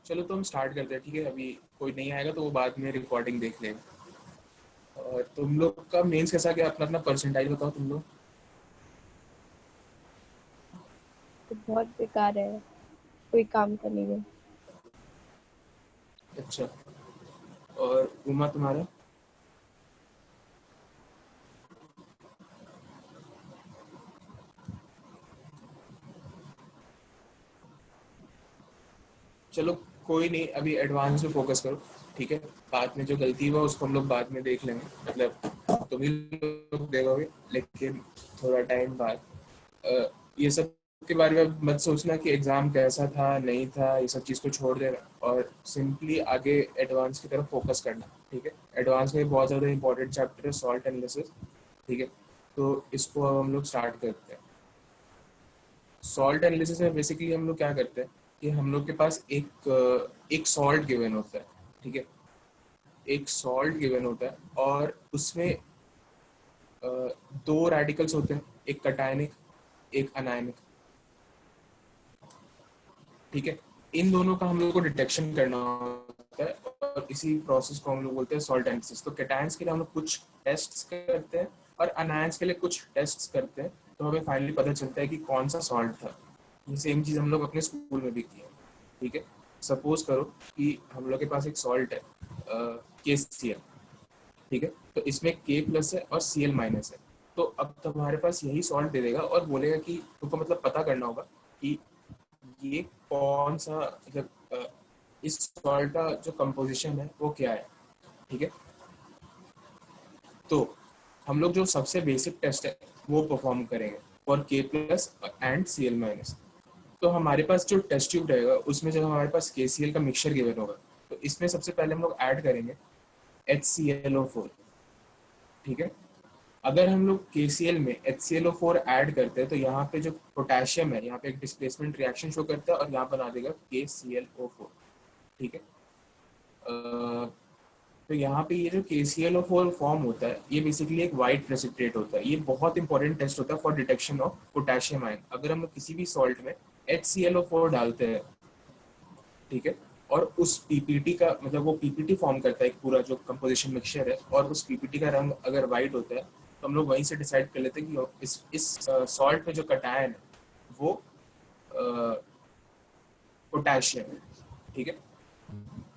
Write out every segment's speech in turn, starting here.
चलो तो हम स्टार्ट करते हैं, ठीक है। अभी कोई नहीं आएगा तो वो बाद में रिकॉर्डिंग देख लेंगे। और तुम लोग का मेंस कैसा गया? अपना अपना परसेंटाइल बताओ तुम लोग। तो बहुत बेकार है, कोई काम का नहीं है। अच्छा, और उमा तुम्हारा? चलो कोई नहीं, अभी एडवांस में फोकस करो, ठीक है। बाद में जो गलती हुआ उसको हम लोग बाद में देख लेंगे, मतलब तुम ही लोग देखोगे, लेकिन थोड़ा टाइम बाद। ये सब के बारे में मत सोचना कि एग्ज़ाम कैसा था नहीं था, ये सब चीज़ को छोड़ देना और सिंपली आगे एडवांस की तरफ फोकस करना, ठीक है। एडवांस में बहुत ज़्यादा इंपॉर्टेंट चैप्टर है सॉल्ट एनालिसिस, ठीक है। तो इसको हम लोग स्टार्ट करते हैं। सॉल्ट एनालिसिस में बेसिकली हम लोग क्या करते हैं कि हम लोग के पास एक सॉल्ट गिवन होता है, ठीक है। एक सॉल्ट गिवन होता है और उसमें दो रेडिकल्स होते हैं, एक कटायनिक एक अनायनिक, ठीक है। इन दोनों का हम लोग को डिटेक्शन करना होता है और इसी प्रोसेस को हम लोग बोलते हैं सॉल्ट एनालिसिस। तो कैटायंस के लिए हम लोग कुछ टेस्ट्स करते हैं और अनायंस के लिए कुछ टेस्ट्स करते हैं, तो हमें फाइनली पता चलता है कि कौन सा सॉल्ट था। ये सेम चीज़ हम लोग अपने स्कूल में भी की है, ठीक है। सपोज करो कि हम लोग के पास एक सॉल्ट है KCl, ठीक है। तो इसमें K प्लस है और Cl माइनस है। तो अब तुम्हारे पास यही सॉल्ट दे देगा और बोलेगा कि तुमको मतलब पता करना होगा कि ये कौन सा, मतलब इस सॉल्ट का जो कंपोजिशन है वो क्या है, ठीक है। तो हम लोग जो सबसे बेसिक टेस्ट है वो परफॉर्म करेंगे for K plus and Cl minus. तो हमारे पास जो टेस्ट ट्यूब रहेगा उसमें जब हमारे पास KCl का मिक्सचर गिवन होगा, तो इसमें सबसे पहले हम लोग ऐड करेंगे HClO4, ठीक है। अगर हम लोग KCl में HClO4 ऐड करते हैं तो यहाँ पे जो पोटेशियम है यहाँ पे एक डिस्प्लेसमेंट रिएक्शन शो करता है और यहाँ बना देगा KClO4, ठीक है। तो यहाँ पे ये जो KClO4 फॉर्म होता है ये बेसिकली एक वाइट प्रेसिपिटेट होता है। ये बहुत इंपॉर्टेंट टेस्ट होता है for detection of potassium ion. अगर हम लोग किसी भी सॉल्ट में HClO4 डालते हैं, ठीक है, और उस पीपीटी का मतलब वो पीपीटी फॉर्म करता है एक पूरा जो कंपोजिशन मिक्सचर है, और उस पीपीटी का रंग अगर वाइट होता है तो हम लोग वहीं से डिसाइड कर लेते हैं कि इस सॉल्ट में जो कटायन है वो पोटेशियम है, ठीक है।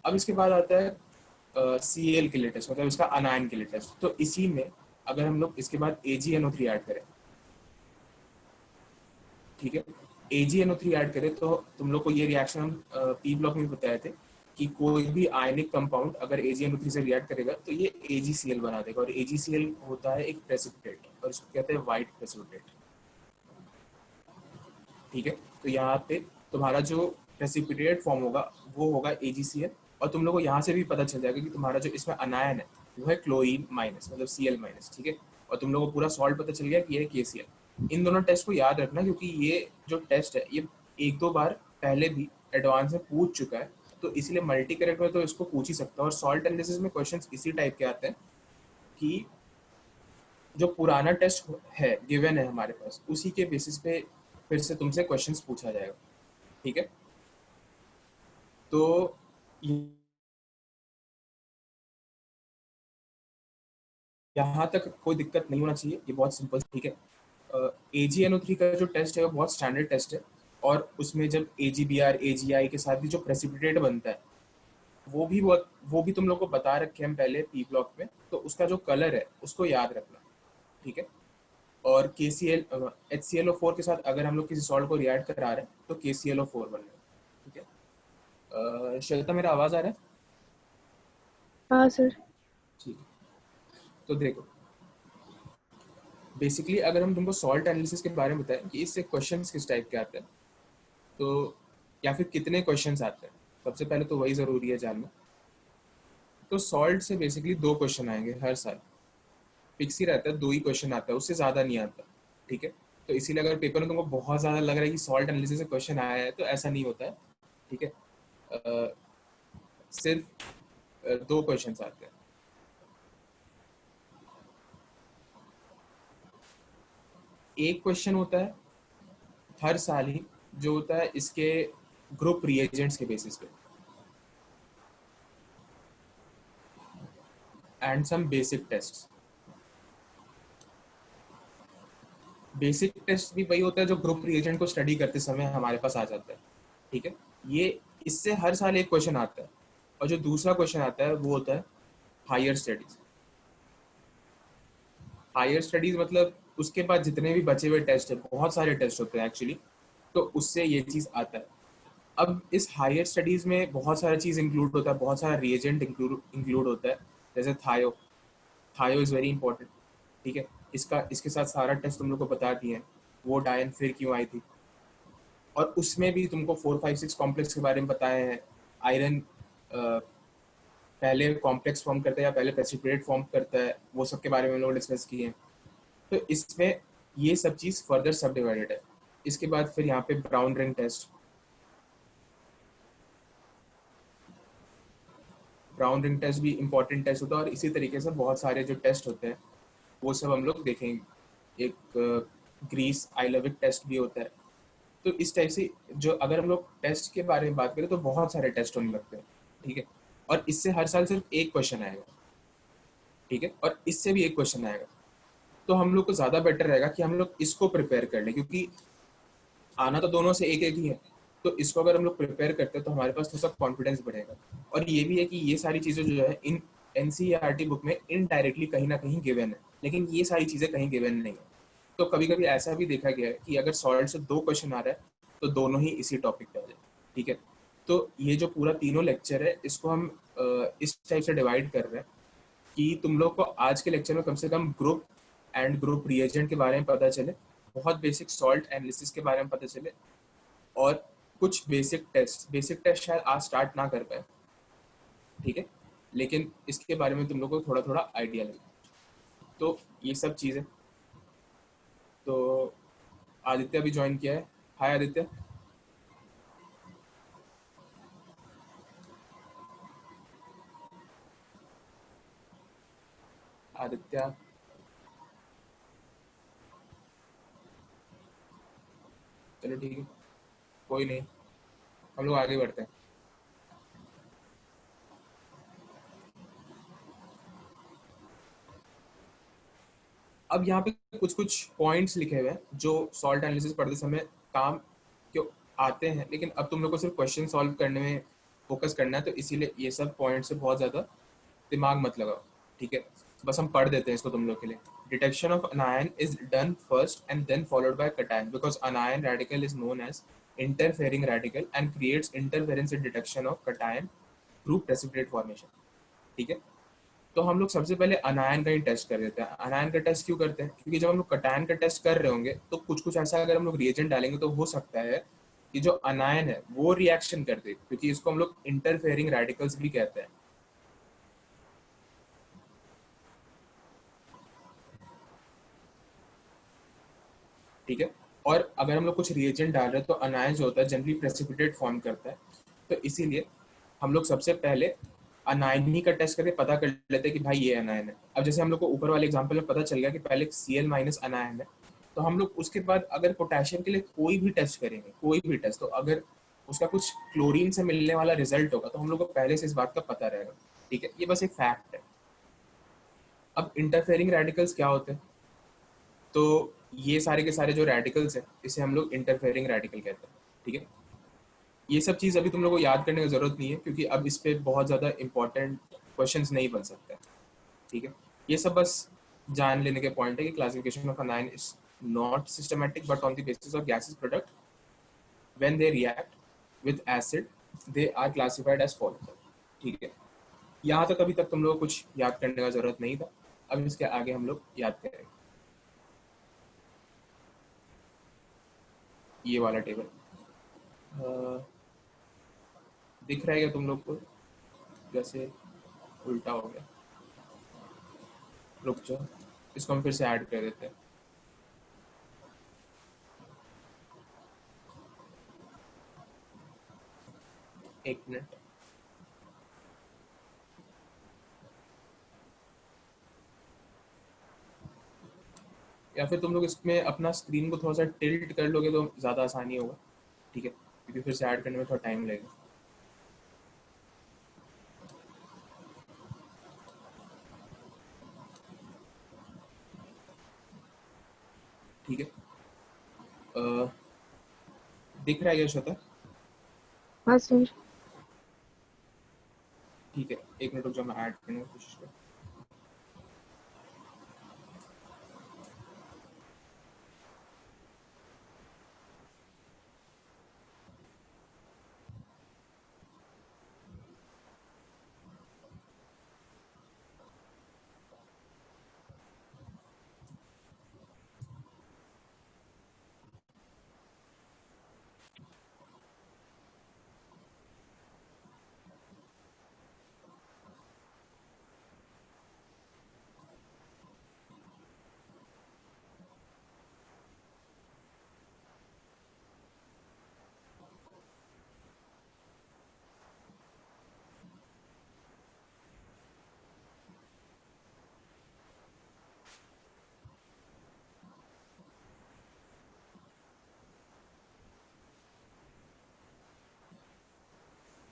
अब इसके बाद आता है Cl के लिए टेस्ट, मतलब इसका अनायन के लिए टेस्ट। तो इसी में अगर हम लोग इसके बाद AgNO3 ऐड करें, ठीक है, AgNO3 ऐड करें तो तुम लोग को ये रिएक्शन हम पी ब्लॉक में बताए थे कि कोई भी आयनिक कंपाउंड अगर AgNO3 से रिएक्ट करेगा तो ये AgCl बना देगा, और AgCl होता है एक प्रेसिपिटेट और इसको कहते हैं व्हाइट प्रेसिपिटेट, ठीक है। तो यहाँ पे तुम्हारा जो प्रेसिपिटेट फॉर्म होगा वो होगा AgCl, और तुम लोग को यहाँ से भी पता चल जाएगा कि तुम्हारा जो इसमें अनायन है वो है क्लोरीन माइनस, मतलब Cl माइनस, ठीक है। और तुम लोग को पूरा सॉल्ट पता चल गया कि ये है KCl। इन दोनों टेस्ट को याद रखना क्योंकि ये जो टेस्ट है ये एक दो बार पहले भी एडवांस में पूछ चुका है, तो इसलिए मल्टी करेक्ट में तो इसको पूछ ही सकता है। और सॉल्ट एनालिसिस में क्वेश्चंस इसी टाइप के आते हैं कि जो पुराना टेस्ट है गिवन है हमारे पास उसी के बेसिस पे फिर से तुमसे क्वेश्चंस पूछा जाएगा, ठीक है। तो यहाँ तक कोई दिक्कत नहीं होना चाहिए, ये बहुत सिंपल, ठीक है। AgNO3 का जो टेस्ट है वो बहुत स्टैंडर्ड टेस्ट है, और उसमें जब AgBr AgI के साथ भी जो प्रेसिपिटेट बनता है वो भी तुम लोग को बता रखे हम पहले पी ब्लॉक में, तो उसका जो कलर है उसको याद रखना, ठीक है। और HClO4 के साथ अगर हम लोग किसी सॉल्ट को रिएक्ट करा रहे हैं तो KClO4 बन रहा है, ठीक है। श्वेता मेरा आवाज आ रहा है? हाँ सर। ठीक है। तो देखो बेसिकली अगर हम तुमको सॉल्ट एनालिसिस के बारे में बताएं कि इससे क्वेश्चंस किस टाइप के आते हैं, तो या फिर कितने क्वेश्चंस आते हैं, सबसे पहले तो वही ज़रूरी है जानना। तो सॉल्ट से बेसिकली दो क्वेश्चन आएंगे हर साल, फिक्स ही रहता है, दो ही क्वेश्चन आता है, उससे ज़्यादा नहीं आता, ठीक है। तो इसीलिए अगर पेपर में तुमको बहुत ज़्यादा लग रहा है कि सॉल्ट एनालिसिस से क्वेश्चन आया है तो ऐसा नहीं होता है, ठीक है। सिर्फ दो क्वेश्चन आते हैं। एक क्वेश्चन होता है हर साल ही, जो होता है इसके ग्रुप रिएजेंट्स के बेसिस पे, and some basic test. Basic test भी वही होता है जो ग्रुप रिएजेंट को स्टडी करते समय हमारे पास आ जाता है, ठीक है। ये इससे हर साल एक क्वेश्चन आता है। और जो दूसरा क्वेश्चन आता है वो होता है हायर स्टडीज। हायर स्टडीज मतलब उसके बाद जितने भी बचे हुए टेस्ट है, बहुत सारे टेस्ट होते हैं एक्चुअली, तो उससे ये चीज़ आता है। अब इस हायर स्टडीज में बहुत सारा चीज़ इंक्लूड होता है, बहुत सारा रिएजेंट इंक्लूड होता है। जैसे थायो, थायो इज़ वेरी इंपॉर्टेंट, ठीक है। इसका इसके साथ सारा टेस्ट तुम लोग को बता दिए हैं, वो डायन फिर क्यों आई थी। और उसमें भी तुमको 4, 5, 6 कॉम्प्लेक्स के बारे में बताए हैं। आयरन पहले कॉम्प्लेक्स फॉर्म करता है या पहले प्रेसिपिटेट फॉर्म करता है, वो सब के बारे में हम लोग डिस्कस किए हैं। तो इसमें ये सब चीज़ फर्दर सब डिवाइडेड है। इसके बाद फिर यहाँ पे brown ring test, brown ring test भी इंपॉर्टेंट टेस्ट होता है। और इसी तरीके से बहुत सारे जो टेस्ट होते हैं वो सब हम लोग देखेंगे। एक ग्रीस आइलेविक टेस्ट भी होता है। तो इस टाइप से जो अगर हम लोग टेस्ट के बारे में बात करें तो बहुत सारे टेस्ट होने लगते हैं, ठीक है। और इससे हर साल सिर्फ एक क्वेश्चन आएगा, ठीक है। और इससे भी एक क्वेश्चन आएगा। तो हम लोग को ज़्यादा बेटर रहेगा कि हम लोग इसको प्रिपेयर कर लें, क्योंकि आना तो दोनों से एक एक ही है। तो इसको अगर हम लोग प्रिपेयर करते हैं तो हमारे पास थोड़ा सा कॉन्फिडेंस बढ़ेगा। और ये भी है कि ये सारी चीज़ें जो है इन एनसीईआरटी बुक में इनडायरेक्टली कहीं ना कहीं गिवन है, लेकिन ये सारी चीज़ें कहीं गिवन नहीं है। तो कभी कभी ऐसा भी देखा गया है कि अगर सॉल्ट से 2 क्वेश्चन आ रहा है तो दोनों ही इसी टॉपिक पे आ जाए, ठीक है। तो ये जो पूरा तीनों लेक्चर है इसको हम इस टाइप से डिवाइड कर रहे हैं कि तुम लोग को आज के लेक्चर में कम से कम ग्रुप एंड ग्रुप रिएजेंट के बारे में पता चले, बहुत बेसिक सॉल्ट एनालिसिस के बारे में पता चले, और कुछ बेसिक टेस्ट शायद आज स्टार्ट ना कर पाए, ठीक है, लेकिन इसके बारे में तुम लोग को थोड़ा थोड़ा आइडिया लगे। तो ये सब चीज़ें, तो आदित्य भी ज्वाइन किया है। हाय आदित्य। आदित्य, चलो ठीक है, कोई नहीं, हम लोग आगे बढ़ते हैं। अब यहाँ पे कुछ कुछ पॉइंट्स लिखे हुए हैं जो सॉल्ट एनालिसिस पढ़ते समय काम क्यों आते हैं, लेकिन अब तुम लोग को सिर्फ क्वेश्चन सॉल्व करने में फोकस करना है, तो इसीलिए ये सब पॉइंट से बहुत ज़्यादा दिमाग मत लगाओ, ठीक है। बस हम पढ़ देते हैं इसको तुम लोग के लिए। Detection of anion is done first and then followed by cation because anion radical is known as interfering radical and creates interference in detection of cation through precipitate formation, ठीक है। तो हम लोग सबसे पहले अनायन का ही टेस्ट कर देते हैं। अनायन का टेस्ट क्यों करते हैं? क्योंकि जब हम लोग कटायन का टेस्ट कर रहे होंगे तो कुछ कुछ ऐसा अगर हम लोग रिएजेंट डालेंगे तो हो सकता है कि जो अनायन है वो रिएक्शन कर दे, क्योंकि इसको हम लोग इंटरफेयरिंग रेडिकल्स भी कहते हैं, ठीक है। और अगर हम लोग कुछ रिएजेंट डाल रहे हैं तो अनायन जो होता है जनरली प्रेसिपिटेट फॉर्म करता है। तो इसीलिए हम लोग सबसे पहले अनायन ही का टेस्ट करके पता कर लेते हैं कि भाई ये अनायन है। अब जैसे हम लोग को ऊपर वाले एग्जांपल में पता चल गया कि पहले Cl माइनस अनायन है, तो हम लोग उसके बाद अगर पोटेशियम के लिए कोई भी टेस्ट करेंगे, कोई भी टेस्ट, तो अगर उसका कुछ क्लोरीन से मिलने वाला रिजल्ट होगा तो हम लोग को पहले से इस बात का पता रहेगा, ठीक है। ये बस एक फैक्ट है। अब इंटरफेयरिंग रेडिकल्स क्या होते हैं? तो ये सारे के सारे जो रेडिकल्स हैं इसे हम लोग इंटरफेयरिंग रेडिकल कहते हैं, ठीक है। ये सब चीज़ अभी तुम लोग को याद करने की जरूरत नहीं है, क्योंकि अब इस पे बहुत ज़्यादा इंपॉर्टेंट क्वेश्चंस नहीं बन सकते, ठीक है। ये सब बस जान लेने के पॉइंट है कि classification of anion is not systematic but on the basis of gases product when they react with acid they are classified as follow, ठीक है। यहाँ तक अभी तक तुम लोग को कुछ याद करने का जरूरत नहीं था। अब इसके आगे हम लोग याद करेंगे ये वाला टेबल। दिख रहा है क्या तुम लोग को? जैसे उल्टा हो गया, रुक जाओ, इसको हम फिर से ऐड कर देते हैं। एक मिनट। या फिर तुम लोग इसमें अपना स्क्रीन को थोड़ा सा टिल्ट कर लोगे तो ज़्यादा आसानी होगा, ठीक है, क्योंकि फिर से ऐड करने में थोड़ा टाइम लगेगा। ठीक है, दिख रहा है यशोदा? हाँ सर। ठीक है, एक मिनट रुक जाओ, मैं ऐड करने की कोशिश कर।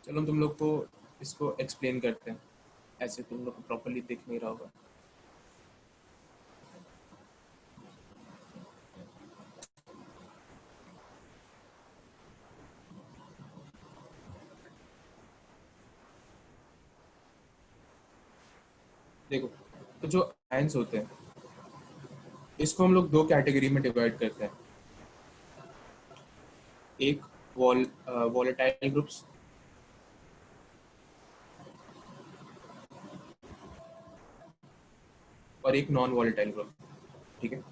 चलो तुम लोग को इसको एक्सप्लेन करते हैं, ऐसे तुम लोग को प्रॉपरली दिख नहीं रहा होगा। देखो, तो जो आयंस होते हैं इसको हम लोग दो कैटेगरी में डिवाइड करते हैं। एक वॉलेटाइल ग्रुप्स और एक नॉन वॉलेटाइल ग्रुप। ठीक है,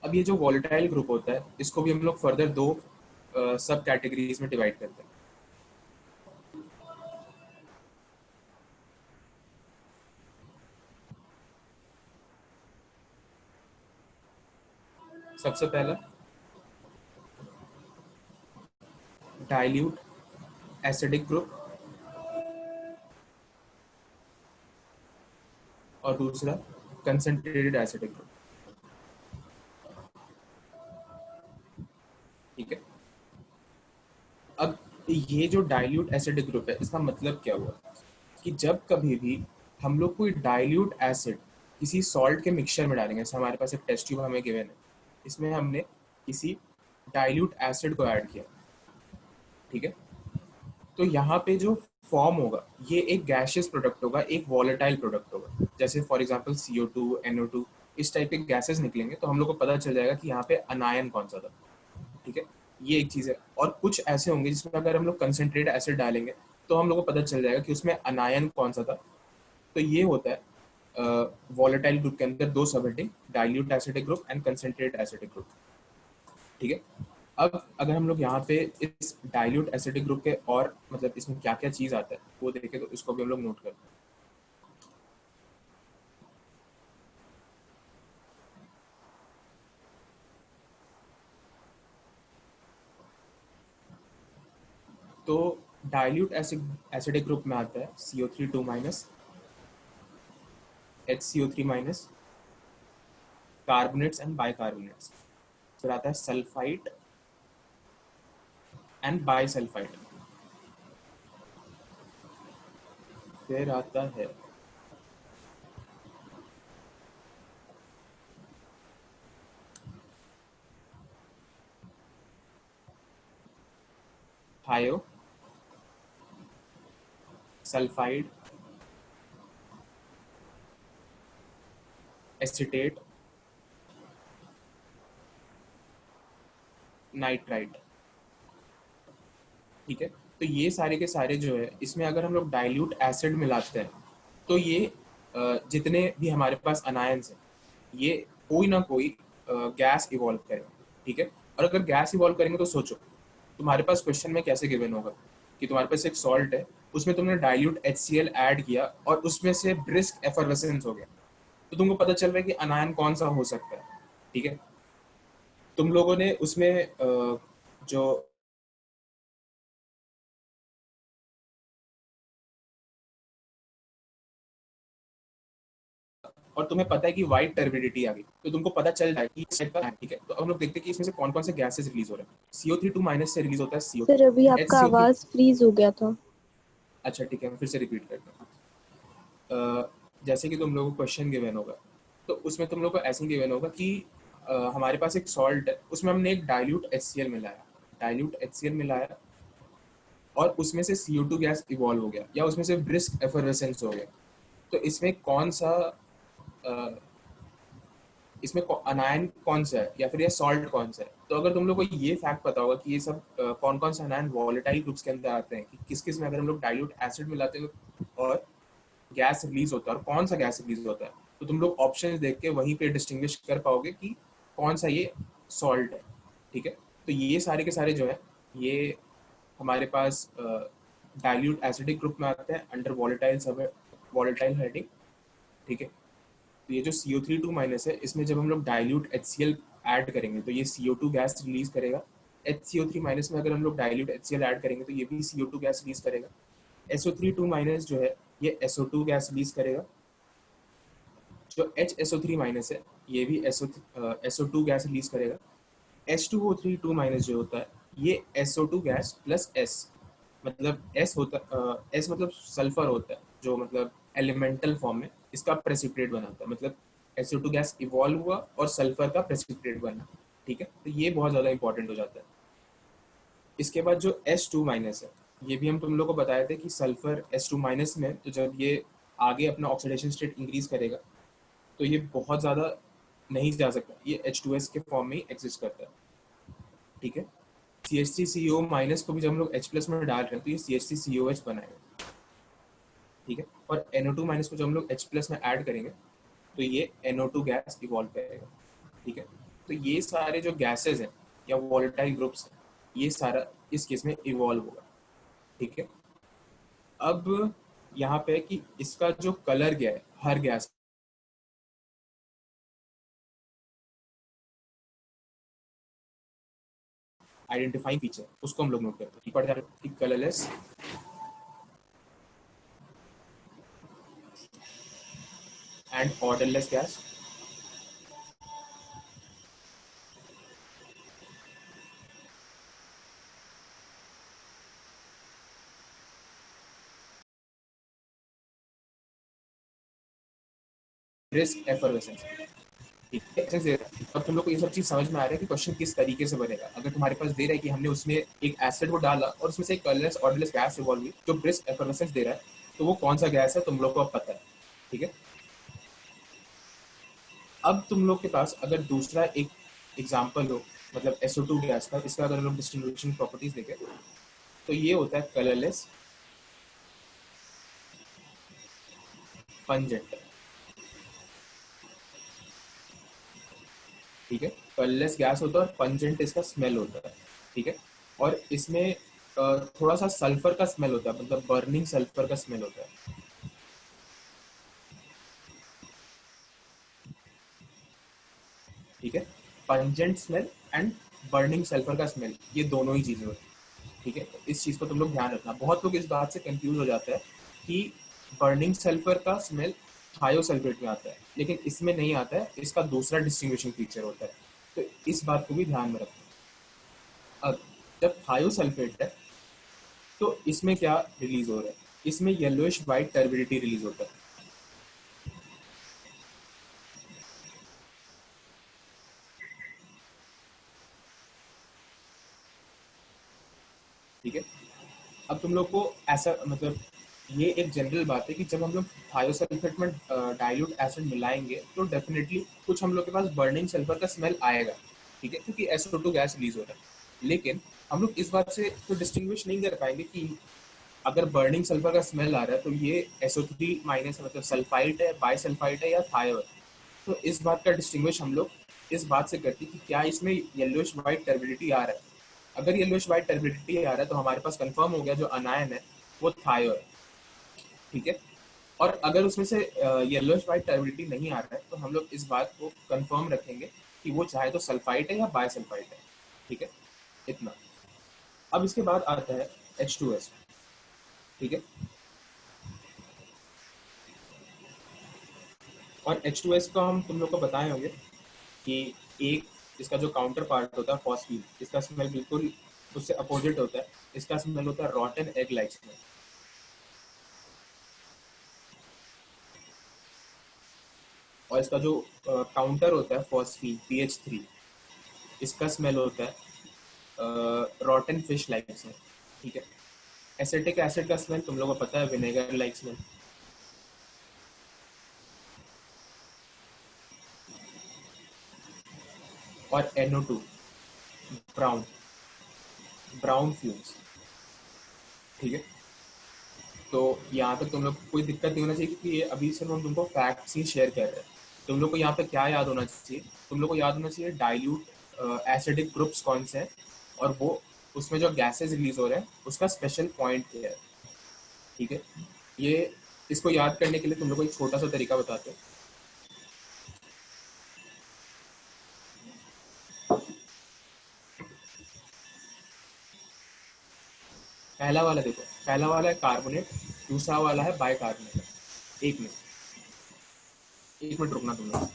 अब ये जो वॉलेटाइल ग्रुप होता है इसको भी हम लोग फर्दर दो सब कैटेगरीज में डिवाइड करते हैं। सबसे पहला डाइल्यूट एसिडिक ग्रुप और दूसरा कंसंट्रेटेड एसिडिक ग्रुप। ठीक है, अब ये जो डाइल्यूट एसिडिक ग्रुप है इसका मतलब क्या हुआ कि जब कभी भी हम लोग कोई डाइल्यूट एसिड किसी सॉल्ट के मिक्सचर में डालेंगे, जैसे हमारे पास एक टेस्ट ट्यूब हमें गिवन है, इसमें हमने किसी डाइल्यूट एसिड को ऐड किया। ठीक है, तो यहाँ पे जो फॉर्म होगा ये एक गैसियस प्रोडक्ट होगा, एक वॉलेटाइल प्रोडक्ट होगा। जैसे फॉर एग्जांपल CO2, NO2 इस टाइप के गैसेस निकलेंगे तो हम लोग को पता चल जाएगा कि यहाँ पे अनायन कौन सा था। ठीक है, ये एक चीज़ है। और कुछ ऐसे होंगे जिसमें अगर हम लोग कंसनट्रेट एसिड डालेंगे तो हम लोग को पता चल जाएगा कि उसमें अनायन कौन सा था। तो ये होता है वॉलेटाइल ग्रुप के अंदर दो सब heading, dilute acidic group and concentrate acidic group. ठीक है, अब अगर हम लोग यहाँ पे इस डाइल्यूट एसिडिक ग्रुप के और मतलब इसमें क्या क्या चीज आता है वो देखें तो इसको भी हम लोग नोट करते हैं। तो डाइल्यूट एसिडिक ग्रुप में आता है CO3 2 minus, HCO3 minus, carbonates and bicarbonates. फिर आता है सल्फाइड एंड बाइसल्फाइड। फिर आता है थायो सल्फाइड एसिटेट नाइट्राइट। ठीक है, तो ये सारे के सारे जो है इसमें अगर हम लोग डाइल्यूट एसिड मिलाते हैं तो ये जितने भी हमारे पास अनायंस हैं ये कोई ना कोई गैस इवॉल्व करेंगे। ठीक है, और अगर गैस इवॉल्व करेंगे तो सोचो तुम्हारे पास क्वेश्चन में कैसे गिवन होगा कि तुम्हारे पास एक सॉल्ट है, उसमें तुमने डाइल्यूट HCl ऐड किया और उसमें से ब्रिस्क एफरवेसेंस हो गया, तो तुमको पता चल रहा है कि अनायन कौन सा हो सकता है। ठीक है, तुम लोगों ने उसमें जो और तुम्हें पता है कि व्हाइट टर्बिडिटी आ गई तो तुमको पता चल जाए कि इस टाइप का है। ठीक है, तो अब हम लोग देखते हैं कि इसमें से कौन कौन से गैसेस रिलीज हो रहे हैं। CO3 2 माइनस से रिलीज होता है सर CO3, अभी आपका HCO3। आवाज फ्रीज हो गया था। अच्छा ठीक है, मैं फिर से रिपीट करता हूँ। जैसे कि तुम लोगों को क्वेश्चन गिवन होगा, तो उसमें तुम लोगों को ऐसे गिवन होगा कि हमारे पास एक सॉल्ट है, उसमें हमने एक डाइल्यूट HCl मिलाया, डाइल्यूट HCl मिलाया और उसमें से CO2 गैस इवॉल्व हो गया या उसमें से ब्रिस्क एफरवेसेंस हो गया। तो इसमें कौन सा इसमें अनायन कौन सा है या फिर ये सॉल्ट कौन सा है? तो अगर तुम लोग को ये फैक्ट पता होगा कि ये सब कौन कौन सा अनायन वॉलेटाइल ग्रुप्स के अंदर आते हैं, कि किस किस में अगर हम लोग डाइल्यूट एसिड मिलाते हैं और गैस रिलीज होता है और कौन सा गैस रिलीज होता है, तो तुम लोग ऑप्शंस देख के वहीं पे डिस्टिंग्विश कर पाओगे कि कौन सा ये सॉल्ट है। ठीक है, तो ये सारे के सारे जो है ये हमारे पास डाइल्यूट एसिडिक ग्रुप में आते हैं अंडर वॉलेटाइल सब वॉलेटाइल हेडिंग। ठीक है, तो ये जो CO3 माइनस है, इसमें जब हम लोग डाइल्यूट HCl ऐड करेंगे तो ये CO2 गैस रिलीज करेगा। HCO3 माइनस में अगर हम लोग डाइल्यूट HCl ऐड करेंगे तो ये भी CO2 गैस रिलीज करेगा। SO3 माइनस जो है ये SO2 गैस रिलीज करेगा। जो HSO3 माइनस है ये भी SO2 गैस रिलीज करेगा। H2O3 माइनस जो होता है ये SO2 गैस प्लस S, मतलब S होता S मतलब सल्फर होता है, जो मतलब एलिमेंटल फॉर्म में इसका प्रेसिपिटेट बनाता है, मतलब SO2 गैस इवॉल्व हुआ और सल्फर का प्रेसिपिटेट बना। ठीक है, तो ये बहुत ज़्यादा इंपॉर्टेंट हो जाता है। इसके बाद जो H2 माइनस है, ये भी हम तुम लोग को बताए थे कि सल्फर H2 माइनस में, तो जब ये आगे अपना ऑक्सीडेशन स्टेट इंक्रीज करेगा तो ये बहुत ज़्यादा नहीं जा सकता, ये H2S के फॉर्म में ही एग्जिस्ट करता है। ठीक है, CH3CO माइनस को भी जब हम लोग H प्लस में डाल रहे हैं तो ये CH3COH बनाएगा। ठीक है, और NO2 माइनस को जब हम लोग H प्लस में ऐड करेंगे तो ये NO2 गैस इवॉल्व करेगा। ठीक है, तो ये सारे जो गैसेज हैं या वॉलेटाइल ग्रुप्स हैं, ये सारा इस केस में इवॉल्व होगा। ठीक है, अब यहाँ पे कि इसका जो कलर गया है हर गैस, आइडेंटिफाइंग फीचर, उसको हम लोग नोट करते हैं। पढ़ जा रहे हो, colourless and odourless gas, brisk effervescence. ठीक है, अब तुम लोग को ये सब चीज समझ में आ रहा है कि क्वेश्चन किस तरीके से बनेगा। अगर तुम्हारे पास दे रहा है कि हमने उसमें एक एसिड को डाला और उसमें से एक कलरलेस ऑर्डरलेस गैस इवॉल्व हुई जो ब्रिस्क एफर्वेसेंस दे रहा है, तो वो कौन सा गैस है तुम लोग को अब पता है। ठीक है, अब तुम लोग के पास अगर दूसरा एक एग्जाम्पल हो, मतलब SO2 गैस का, इसका अगर हम लोग डिस्टिंग्विशिंग प्रॉपर्टीज देखें तो ये होता है कलरलेस, पंजेंट। ठीक है, कलरलेस गैस होता है और पंजेंट इसका स्मेल होता है। ठीक है, और इसमें थोड़ा सा सल्फर का स्मेल होता है, मतलब बर्निंग सल्फर का स्मेल होता है। ठीक है, pungent smell and burning sulphur का स्मेल, ये दोनों ही चीजें होती हैं। ठीक है, तो इस चीज को तुम लोग ध्यान रखना। बहुत लोग इस बात से कंफ्यूज हो जाता है कि बर्निंग सल्फर का स्मेल थायोसल्फेट में आता है, लेकिन इसमें नहीं आता है, इसका दूसरा डिस्टिंग्विशिंग फीचर होता है। तो इस बात को भी ध्यान में रखना। अब जब थायोसल्फेट है तो इसमें क्या रिलीज हो रहा है, इसमें येलोइश व्हाइट टर्बिडिटी रिलीज होता है। ठीक है, अब तुम लोग को ऐसा मतलब ये एक जनरल बात है कि जब हम लोग थायोसल्फेट में डाइल्यूट एसिड मिलाएंगे तो डेफिनेटली कुछ हम लोग के पास बर्निंग सल्फर का स्मेल आएगा। ठीक है, क्योंकि SO2 गैस रिलीज हो रहा है, लेकिन हम लोग इस बात से तो डिस्टिंग्विश नहीं कर पाएंगे कि अगर बर्निंग सल्फर का स्मेल आ रहा है तो ये SO3 माइनस मतलब सल्फाइट है, बाइसल्फाइट है या थायो है। तो इस बात का डिस्टिंग्विश हम लोग इस बात से करते हैं कि क्या इसमें येलोइश व्हाइट टर्बिडिटी आ रहा है। अगर येलोइश व्हाइट टर्बिडिटी आ रहा है तो हमारे पास कंफर्म हो गया जो अनायन है वो थायो है। ठीक है, और अगर उसमें से येलोइश व्हाइट टर्बिडिटी नहीं आ रहा है तो हम लोग इस बात को कंफर्म रखेंगे कि वो चाहे तो सल्फाइट है या बायसल्फाइट है। ठीक है, इतना। अब इसके बाद आता है H2S। ठीक है, और H2S का हम तुम लोग को बताए होंगे कि एक इसका जो काउंटर पार्ट होता है फॉस्फीन, इसका स्मेल बिल्कुल उससे अपोजिट होता है, इसका स्मेल होता है रॉटन एग लाइक स्मेल। और इसका जो काउंटर होता है फॉस्फीन PH3, इसका स्मेल होता है रॉटन फिश लाइक से, ठीक है। एसिटिक एसिड का स्मेल तुम लोगों को पता है, विनेगर लाइक स्मेल। और NO2 ब्राउन ब्राउन फ्यूम्स, ठीक है। तो यहाँ तक तुम लोग को कोई दिक्कत नहीं होना चाहिए, क्योंकि ये अभी सिर्फ हम तुमको फैक्ट्स ही शेयर कर रहे हैं। तुम लोग को यहाँ पे क्या याद होना चाहिए, तुम लोग को याद होना चाहिए डाइल्यूट एसिडिक ग्रुप्स कौन से हैं, और वो उसमें जो गैसेज रिलीज हो रहे हैं उसका स्पेशल पॉइंट क्या है, ठीक है। ये इसको याद करने के लिए तुम लोग को एक छोटा सा तरीका बताते हैं। पहला वाला देखो, पहला वाला है कार्बोनेट, दूसरा वाला है बाइकार्बोनेट। एक मिनट रुकना तुम लोग।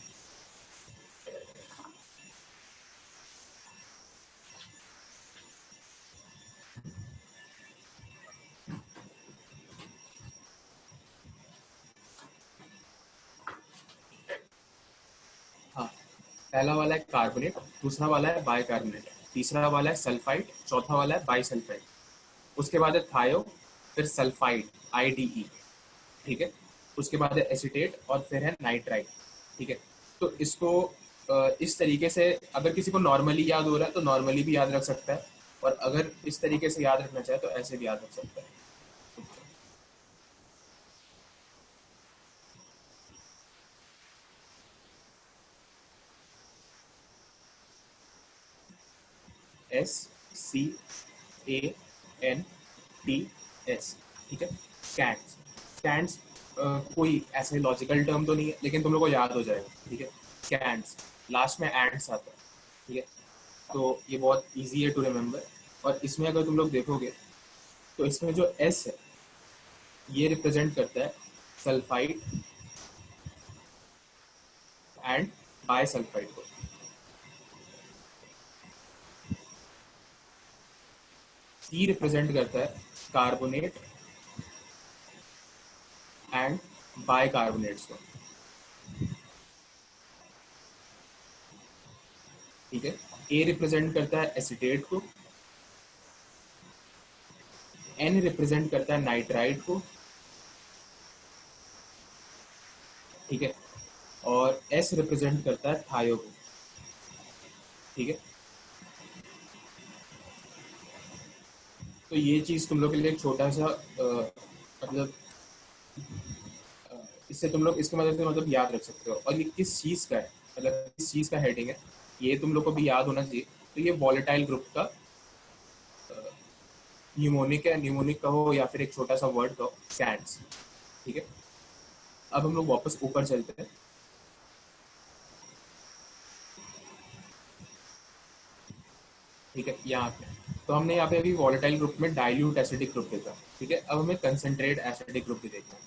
हाँ, पहला वाला है कार्बोनेट, दूसरा वाला है बाइकार्बोनेट, तीसरा वाला है सल्फाइड, चौथा वाला है बाइसल्फाइड, उसके बाद है थायो, फिर सल्फाइड IDE, ठीक है। उसके बाद है एसीटेट और फिर है नाइट्राइट, ठीक है। तो इसको इस तरीके से अगर किसी को नॉर्मली याद हो रहा है तो नॉर्मली भी याद रख सकता है, और अगर इस तरीके से याद रखना चाहे तो ऐसे भी याद रख सकता है। SCANTS, ठीक है। कैंट्स, कैंट्स कोई ऐसे लॉजिकल टर्म तो नहीं है, लेकिन तुम लोग को याद हो जाएगा, ठीक है। कैंट्स, लास्ट में एंड्स आता है, ठीक है। तो ये बहुत इजी है टू रिमेम्बर। और इसमें अगर तुम लोग देखोगे तो इसमें जो S है ये रिप्रेजेंट करता है सल्फाइड एंड बाइसल्फाइड को। C रिप्रेजेंट करता है कार्बोनेट एंड बाइकार्बोनेट्स को, ठीक है। A रिप्रेजेंट करता है एसिटेट को, N रिप्रेजेंट करता है नाइट्राइट को, ठीक है। और S रिप्रेजेंट करता है थायो को, ठीक है। तो ये चीज तुम लोग के लिए एक छोटा सा मतलब इससे तुम लोग इसके मदद से मतलब याद रख सकते हो। और ये किस चीज का है, मतलब किस चीज का हेडिंग है, ये तुम लोग को भी याद होना चाहिए। तो ये वॉलेटाइल ग्रुप का न्यूमोनिक है, न्यूमोनिक कहो या फिर एक छोटा सा वर्ड कहो, कैंट्स, ठीक है। अब हम लोग वापस ऊपर चलते हैं। ठीक है, यहाँ पे तो हमने यहाँ पे अभी वॉलेटाइल ग्रुप में डाइल्यूट एसिडिक ग्रुप देखा, ठीक है। अब हमें कंसंट्रेट एसिडिक ग्रुप भी देखना है।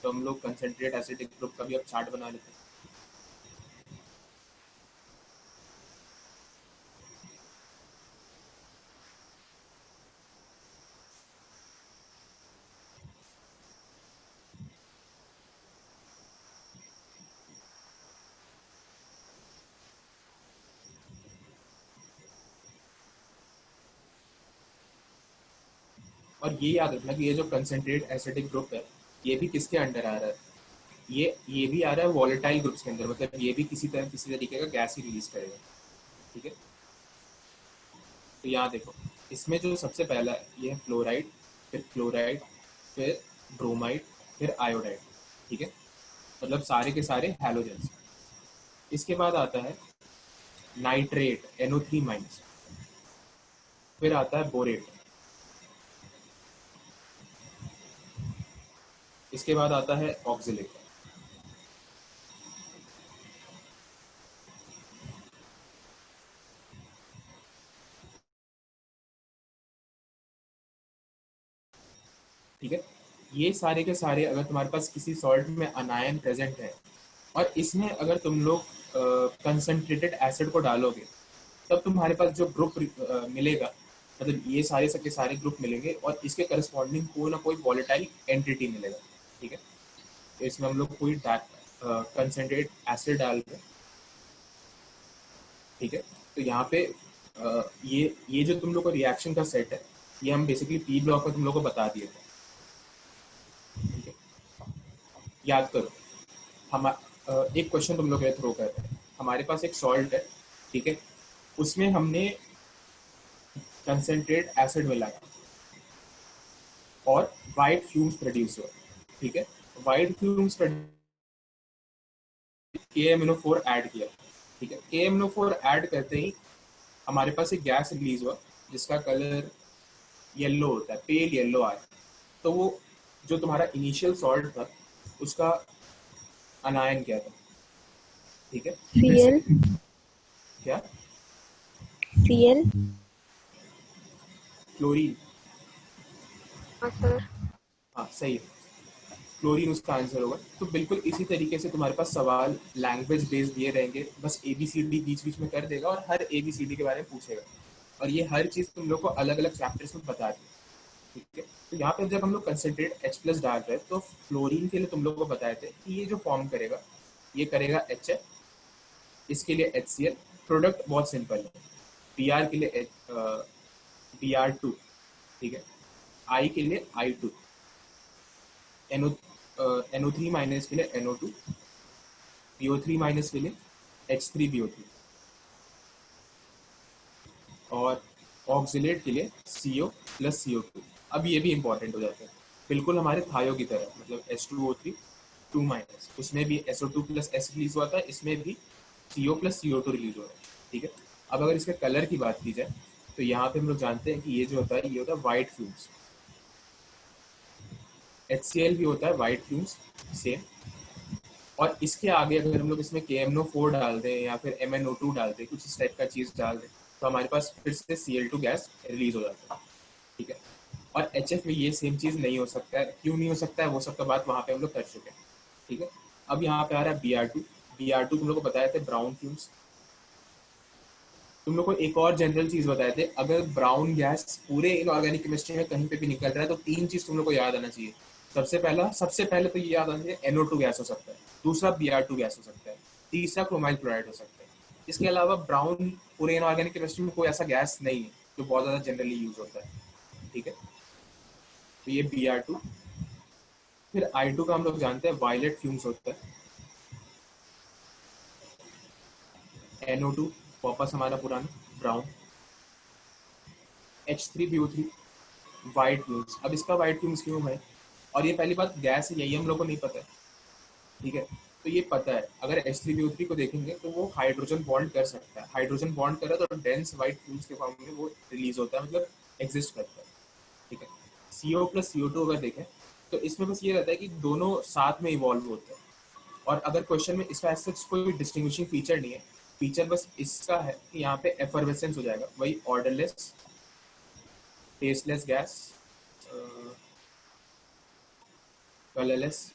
तो हम लोग कंसंट्रेट एसिडिक ग्रुप का भी अब चार्ट बना लेते हैं। और ये याद रखना कि ये जो कंसंट्रेट एसिडिक ग्रुप है ये भी किसके अंडर आ रहा है, ये भी आ रहा है वॉलेटाइल ग्रुप्स के अंदर, मतलब ये भी किसी तरीके का गैस ही रिलीज करेगा, ठीक है। तो यहाँ देखो, इसमें जो सबसे पहला है ये है फ्लोराइड, फिर क्लोराइड, फिर ब्रोमाइड, फिर आयोडाइड, ठीक है। मतलब सारे के सारे हैलोजेंस। इसके बाद आता है नाइट्रेट NO3-, फिर आता है बोरेट, इसके बाद आता है ऑक्सिलेट, ठीक है। ये सारे के सारे अगर तुम्हारे पास किसी सॉल्ट में अनायन प्रेजेंट है और इसमें अगर तुम लोग कंसंट्रेटेड एसिड को डालोगे तब तुम्हारे पास जो ग्रुप मिलेगा, मतलब ये सारे के सारे ग्रुप मिलेंगे और इसके करस्पॉन्डिंग कोई ना कोई वॉलेटाइल एंटिटी मिलेगा, ठीक है। तो इसमें हम लोग कोई कंसनट्रेट एसिड डाल रहे हैं, ठीक है। तो यहाँ पे ये जो तुम लोग को रिएक्शन का सेट है, ये हम बेसिकली पी ब्लॉक में तुम लोग को बता दिए थे, ठीक है। याद करो, हम एक क्वेश्चन तुम लोग थ्रो कर रहे हैं, हमारे पास एक सॉल्ट है, ठीक है, उसमें हमने कंसनट्रेट एसिड मिलाया और वाइट फ्यूम्स प्रोड्यूस हुआ, ठीक है। वाइट फ्यूम्स KMnO4 ऐड किया, ठीक है। KMnO4 ऐड करते ही हमारे पास एक गैस रिलीज हुआ जिसका कलर येलो होता है, पेल येलो आया। तो वो जो तुम्हारा इनिशियल सॉल्ट था उसका अनायन क्या था, ठीक है। फिर से Cl. क्या, Cl. क्लोरीन, हाँ सर। हाँ सही है, क्लोरीन उसका आंसर होगा। तो बिल्कुल इसी तरीके से तुम्हारे पास सवाल लैंग्वेज बेस्ड दिए रहेंगे, बस ABCD बीच बीच में कर देगा और हर ABCD के बारे में पूछेगा, और ये हर चीज़ तुम लोग को अलग अलग चैप्टर्स में बता दी, ठीक है। तो यहाँ पे जब हम लोग कंसनट्रेट H+ डाल रहे हैं तो फ्लोरीन के लिए तुम लोग को बताए थे कि ये जो फॉर्म करेगा ये करेगा HF, इसके लिए HCl। प्रोडक्ट बहुत सिंपल है, Br के लिए Br2, ठीक है, I के लिए I2, NO3 माइनस के लिए NO2, BO3 माइनस के लिए H3BO3 और ऑक्सिलेट के लिए CO+CO2। अब ये भी इंपॉर्टेंट हो जाता है, बिल्कुल हमारे थायो की तरह, मतलब H2O3 2 माइनस, उसमें भी SO2+S रिलीज हुआ था, इसमें भी CO+CO2 रिलीज हो रहा है, ठीक है। अब अगर इसके कलर की बात की जाए तो यहाँ पे हम लोग जानते हैं कि ये जो होता है ये होता है वाइट फ्यूम्स, HCl भी होता है वाइट फ्यूम्स सेम। और इसके आगे अगर हम लोग इसमें KMnO4 डाल दें या फिर MnO2 डाल दें, कुछ इस टाइप का चीज़ डाल दें, तो हमारे पास फिर से Cl2 गैस रिलीज हो जाता है, ठीक है। और HF में ये सेम चीज़ नहीं हो सकता है, क्यों नहीं हो सकता है वो सब का बात वहाँ पे हम लोग कर चुके हैं, ठीक है। अब यहाँ पे आ रहा है Br2 तुम लोग को बताए थे ब्राउन फ्यूम्स। तुम लोग को एक और जनरल चीज़ बताए थे, अगर ब्राउन गैस पूरे इनऑर्गेनिक केमिस्ट्री में कहीं पे भी निकल रहा है तो 3 चीज़ तुम लोग को याद आना चाहिए। सबसे पहले तो ये याद आना चाहिए NO2 गैस हो सकता है, दूसरा Br2 गैस हो सकता है, तीसरा क्रोमाइल क्लोराइड हो सकता है। इसके अलावा ब्राउन पूरे इनऑर्गेनिक केमिस्ट्री में कोई ऐसा गैस नहीं है जो बहुत ज़्यादा जनरली यूज होता है, ठीक है। तो ये Br2। फिर I2 का हम लोग जानते हैं वायलेट फ्यूम्स होता है, NO2 वापस हमारा पुराना ब्राउन, H3BO3 वाइट फ्यूम्स। अब इसका वाइट फ्यूम्स क्यों है, और ये पहली बात गैस है, यही हम लोग को नहीं पता है, ठीक है। तो ये पता है, अगर H3BO3 को देखेंगे तो वो हाइड्रोजन बॉन्ड कर सकता है, हाइड्रोजन बॉन्ड करे तो डेंस वाइट फ्यूम्स के फॉर्म में वो रिलीज होता है, मतलब एग्जिस्ट करता है, ठीक है। CO+CO2 अगर देखें तो इसमें बस ये रहता है कि दोनों साथ में इवॉल्व होते हैं, और अगर क्वेश्चन में इसका ऐसा कोई डिस्टिंग्विशिंग फीचर नहीं है, फीचर बस इसका है कि यहाँ पे एफर्वेसेंस हो जाएगा, वही odourless tasteless gas, colourless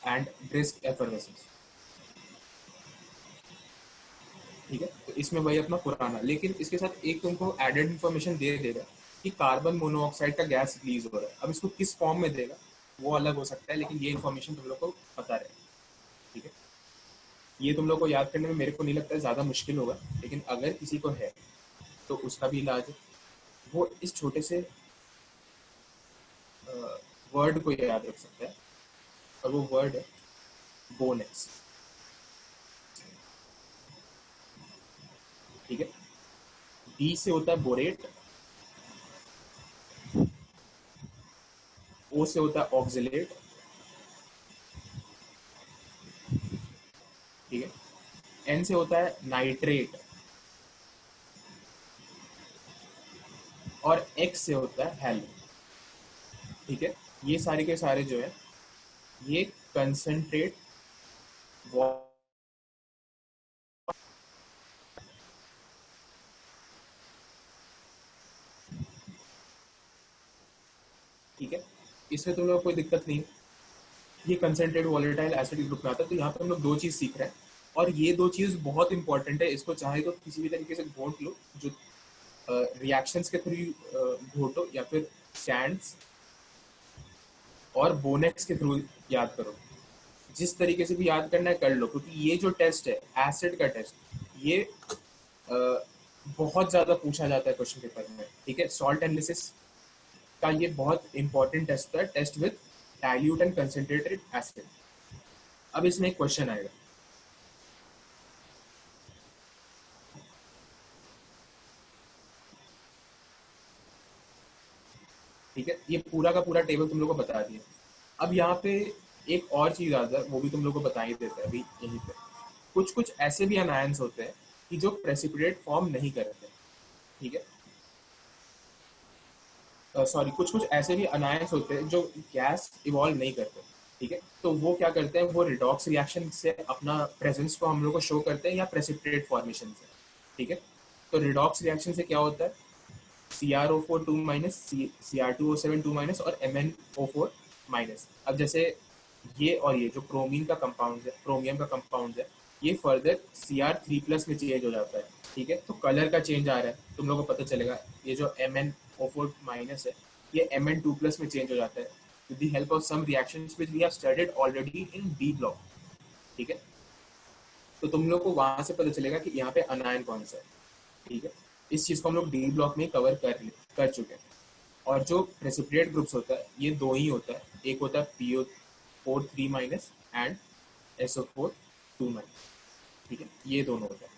and brisk effervescence, ठीक है। तो इसमें वही अपना पुराना, लेकिन इसके साथ एक तुमको एडेड इन्फॉर्मेशन दे देगा कि कार्बन मोनोऑक्साइड का गैस रिलीज हो रहा है। अब इसको किस फॉर्म में देगा वो अलग हो सकता है, लेकिन ये इन्फॉर्मेशन तुम लोग को पता रहे, ठीक है। ये तुम लोग को याद करने में मेरे को नहीं लगता है ज़्यादा मुश्किल होगा, लेकिन अगर किसी को है तो उसका भी इलाज है, वो इस छोटे से वर्ड को याद रख सकता है, और वो वर्ड है बोनेक्स, ठीक है। बी से होता है बोरेट, ओ से होता है ऑक्सिलेट, ठीक है। एन से होता है नाइट्रेट, और एक्स से होता है हेल, ठीक है। ये सारे के सारे जो है ये कंसंट्रेट, ठीक है। इसमें तुम लोग को कोई दिक्कत नहीं है, ये कंसंट्रेट वॉलेटाइल एसिड ग्रुप में आता है। तो यहाँ पे हम लोग दो चीज़ सीख रहे हैं, और ये दो चीज़ बहुत इंपॉर्टेंट है, इसको चाहे तो किसी भी तरीके से घोट लो, जो रिएक्शंस के थ्रू घोटो या फिर स्टैंड्स और बोनेक्स के थ्रू याद करो। जिस तरीके से भी याद करना है कर लो, क्योंकि ये जो टेस्ट है एसिड का टेस्ट, ये बहुत ज्यादा पूछा जाता है क्वेश्चन पेपर में। ठीक है, सॉल्ट एनालिसिस का ये बहुत इंपॉर्टेंट टेस्ट है, test with dilute and concentrated acid. अब इसमें एक क्वेश्चन आएगा, ठीक है, ये पूरा का पूरा टेबल तुम लोग को बता दिया। अब यहाँ पे एक और चीज आता है, वो भी तुम लोग को बता ही देता है अभी यहीं पे। कुछ कुछ ऐसे भी अनायंस होते हैं कि जो प्रेसिपिटेट फॉर्म नहीं करते। ठीक है, सॉरी, कुछ कुछ ऐसे भी अनायंस होते हैं जो गैस इवॉल्व नहीं करते। ठीक है, तो वो क्या करते हैं, वो रिडॉक्स रिएक्शन से अपना प्रेजेंस को हम लोग को शो करते हैं, या प्रेसिपिटेट फॉर्मेशन से। ठीक है, तो रिडॉक्स रिएक्शन से क्या होता है, CrO4 2 माइनस, Cr2O7 2 माइनस और MnO4 माइनस। अब जैसे ये और ये जो क्रोमीन का कंपाउंड है, क्रोमियम का कंपाउंड है, ये फर्दर Cr3+ में चेंज हो जाता है। ठीक है, तो कलर का चेंज आ रहा है, तुम लोगों को पता चलेगा। ये जो MnO4 माइनस है, ये Mn2+ में चेंज हो जाता है with the help of some reactions which we have studied already in D block. ठीक है, तो तुम लोग को वहां से पता चलेगा कि यहाँ पे अनायन कौन सा है। ठीक है, इस चीज को हम लोग डी ब्लॉक में कवर कर चुके हैं। और जो प्रेसिपिटेट ग्रुप्स होता है ये दो ही होता है, एक होता है PO4 3 minus and SO4 2 minus. ठीक है, ये दोनों होता है।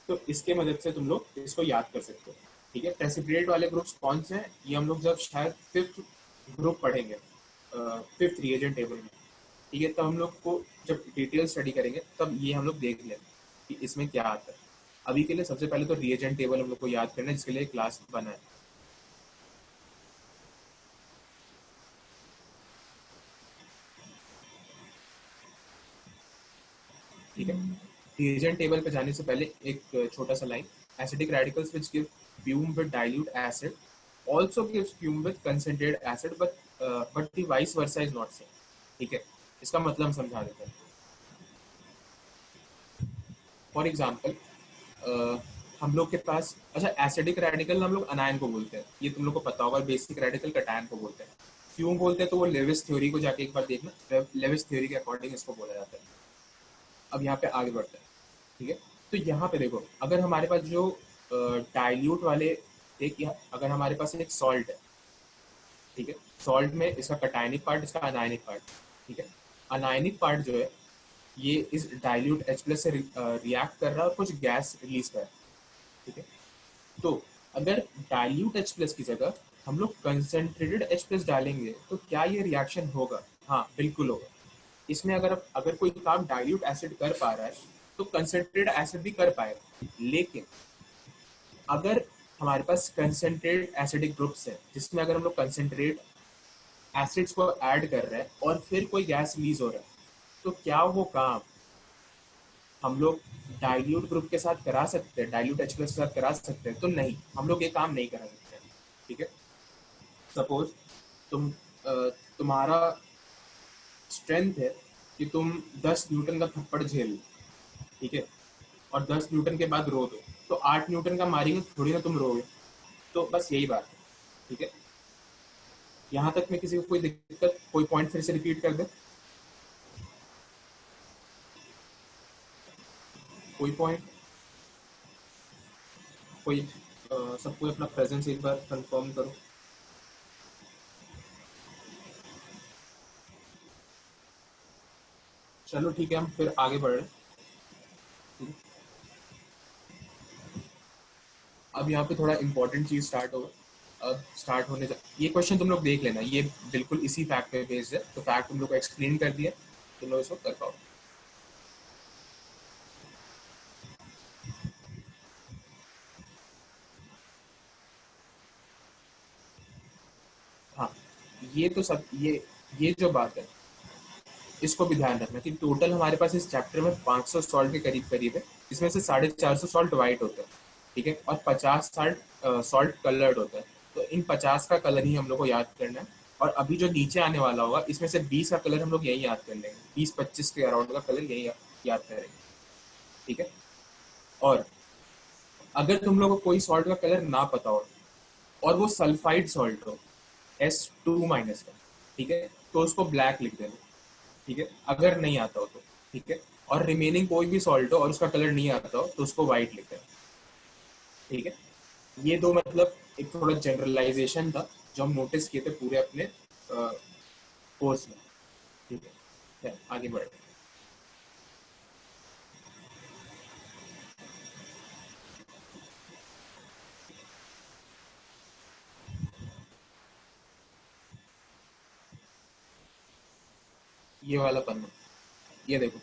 तो इसके मदद से तुम लोग इसको याद कर सकते हो। ठीक है, प्रेसिपिटेट वाले ग्रुप्स कौन से हैं, ये हम लोग जब शायद 5th ग्रुप पढ़ेंगे, 5th रिएजेंट टेबल में। ठीक है, तब हम लोग को जब डिटेल स्टडी करेंगे तब ये हम लोग देख लेंगे कि इसमें क्या आता है। अभी के लिए सबसे पहले तो रिएजेंट टेबल हम लोग को याद करना है, जिसके लिए क्लास बना है। ठीक है, रिएजेंट टेबल पे जाने से पहले एक छोटा सा line, acidic radicals which give fume with dilute acid also gives fume with concentrated acid, but the vice versa is not same. ठीक है, इसका मतलब हम समझा देते हैं। फॉर एग्जांपल, हम लोग के पास, अच्छा, एसिडिक रेडिकल हम लोग अनायन को बोलते हैं, ये तुम लोग को पता होगा। बेसिक रेडिकल कटायन को बोलते हैं। फ्यूम बोलते हैं तो वो लेविस थ्योरी को जाके एक बार देखना, लेविस थ्योरी के अकॉर्डिंग इसको बोला जाता है। अब यहाँ पे आगे बढ़ते हैं। ठीक है, तो यहाँ पे देखो, अगर हमारे पास जो डाइल्यूट वाले, एक अगर हमारे पास एक सॉल्ट है, ठीक है, सॉल्ट में इसका कटायनिक पार्ट, इसका अनायनिक पार्ट। ठीक है, अनायनिक पार्ट जो है ये इस डाइल्यूट H+ से रिएक्ट कर रहा है और कुछ गैस रिलीज कर रहा है। ठीक है, तो अगर डाइल्यूट H+ की जगह हम लोग कंसंट्रेटेड H+ डालेंगे तो क्या ये रिएक्शन होगा? हाँ, बिल्कुल होगा। इसमें अगर कोई काम डाइल्यूट एसिड कर पा रहा है तो कंसंट्रेटेड एसिड भी कर पाएगा। लेकिन अगर हमारे पास कंसंट्रेटेड एसिडिक ग्रुप्स है, जिसमें अगर हम लोग कंसंट्रेट एसिड्स को ऐड कर रहे हैं और फिर कोई गैस रिलीज हो रहा है, तो क्या वो काम हम लोग डाइल्यूट ग्रुप के साथ करा सकते हैं, डाइल्यूट H+ के साथ करा सकते हैं? तो नहीं, हम लोग ये काम नहीं करा सकते। ठीक है, सपोज तुम तुम्हारा स्ट्रेंथ है कि तुम 10 न्यूटन का थप्पड़ झेल लो, ठीक है, और 10 न्यूटन के बाद रो दो, तो 8 न्यूटन का मारेंगे थोड़ी ना तुम रोगे। तो बस यही बात है। ठीक है, यहाँ तक में किसी को कोई दिक्कत, कोई पॉइंट फिर से रिपीट कर दे, कोई पॉइंट, कोई सबको अपना प्रेजेंस एक बार कंफर्म करो। चलो ठीक है, हम फिर आगे बढ़ रहे हैं। अब यहाँ पे थोड़ा इंपॉर्टेंट चीज स्टार्ट होगा। अब स्टार्ट होने जा, ये क्वेश्चन तुम लोग देख लेना, ये बिल्कुल इसी फैक्ट पे बेस्ड है, तो फैक्ट तुम लोग को एक्सप्लेन कर दिया, तुम लोग इसको कर पाओ। हाँ, ये तो सब, ये जो बात है इसको भी ध्यान रखना कि टोटल हमारे पास इस चैप्टर में 500 सॉल्ट के करीब करीब है। इसमें से 450 सॉल्ट वाइट होते हैं, ठीक है, और 50 सॉल्ट कलर्ड होता है। तो इन 50 का कलर ही हम लोग को याद करना है। और अभी जो नीचे आने वाला होगा, इसमें से 20 का कलर हम लोग यही याद कर लेंगे, 20-25 के अराउंड का कलर यही याद करेंगे। ठीक है, और अगर तुम लोग को कोई सॉल्ट का कलर ना पता हो और वो सल्फाइड सॉल्ट हो, S2- है, ठीक है, तो उसको ब्लैक लिख देना, ठीक है, अगर नहीं आता हो तो, ठीक है। और रिमेनिंग कोई भी सॉल्ट हो और उसका कलर नहीं आता हो तो उसको व्हाइट लिख देना, ठीक है। ये दो मतलब एक थोड़ा जनरलाइजेशन था जो हम नोटिस किए थे पूरे अपने कोर्स में, ठीक है, आगे बढ़े। ये वाला पन्ना, ये देखो,